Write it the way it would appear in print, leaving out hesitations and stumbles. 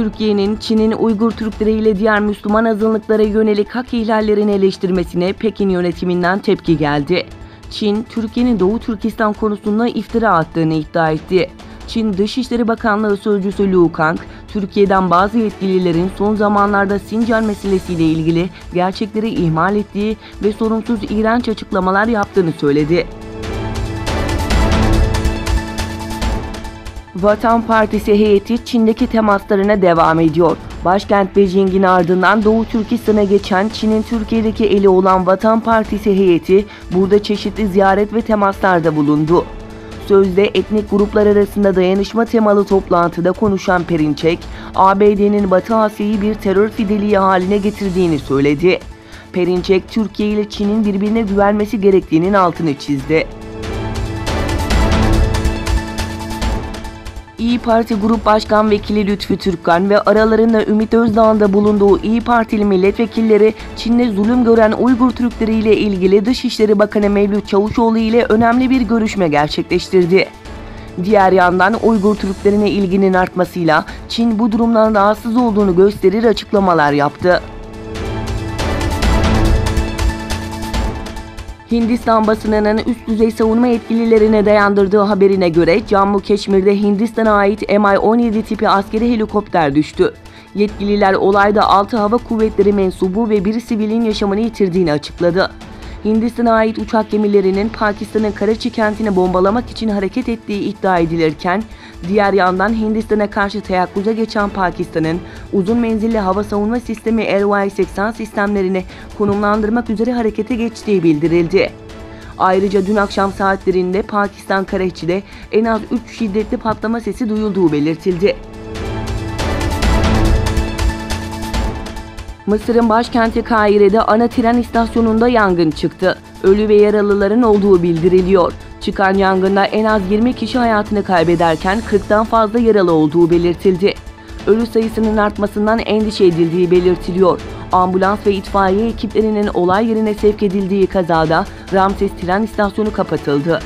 Türkiye'nin Çin'in Uygur Türkleri ile diğer Müslüman azınlıklara yönelik hak ihlallerini eleştirmesine Pekin yönetiminden tepki geldi. Çin, Türkiye'nin Doğu Türkistan konusunda iftira attığını iddia etti. Çin Dışişleri Bakanlığı Sözcüsü Lu Kang, Türkiye'den bazı yetkililerin son zamanlarda Sincan meselesiyle ilgili gerçekleri ihmal ettiği ve sorumsuz iğrenç açıklamalar yaptığını söyledi. Vatan Partisi heyeti Çin'deki temaslarına devam ediyor. Başkent Beijing'in ardından Doğu Türkistan'a geçen Çin'in Türkiye'deki eli olan Vatan Partisi heyeti burada çeşitli ziyaret ve temaslarda bulundu. Sözde etnik gruplar arasında dayanışma temalı toplantıda konuşan Perinçek, ABD'nin Batı Asya'yı bir terör fideliği haline getirdiğini söyledi. Perinçek, Türkiye ile Çin'in birbirine güvenmesi gerektiğinin altını çizdi. İYİ Parti Grup Başkan Vekili Lütfü Türkkan ve aralarında Ümit Özdağ'ın da bulunduğu İYİ Partili milletvekilleri Çin'de zulüm gören Uygur Türkleri ile ilgili Dışişleri Bakanı Mevlüt Çavuşoğlu ile önemli bir görüşme gerçekleştirdi. Diğer yandan Uygur Türklerine ilginin artmasıyla Çin bu durumdan rahatsız olduğunu gösterir açıklamalar yaptı. Hindistan basınının üst düzey savunma yetkililerine dayandırdığı haberine göre Cammu Keşmir'de Hindistan'a ait Mi-17 tipi askeri helikopter düştü. Yetkililer olayda 6 hava kuvvetleri mensubu ve bir sivilin yaşamını yitirdiğini açıkladı. Hindistan'a ait uçak gemilerinin Pakistan'ın Karachi kentini bombalamak için hareket ettiği iddia edilirken, diğer yandan Hindistan'a karşı teyakkuza geçen Pakistan'ın uzun menzilli hava savunma sistemi LY-80 sistemlerini konumlandırmak üzere harekete geçtiği bildirildi. Ayrıca dün akşam saatlerinde Pakistan Karachi'de en az 3 şiddetli patlama sesi duyulduğu belirtildi. Mısır'ın başkenti Kahire'de ana tren istasyonunda yangın çıktı. Ölü ve yaralıların olduğu bildiriliyor. Çıkan yangında en az 20 kişi hayatını kaybederken 40'tan fazla yaralı olduğu belirtildi. Ölü sayısının artmasından endişe edildiği belirtiliyor. Ambulans ve itfaiye ekiplerinin olay yerine sevk edildiği kazada Ramses tren istasyonu kapatıldı.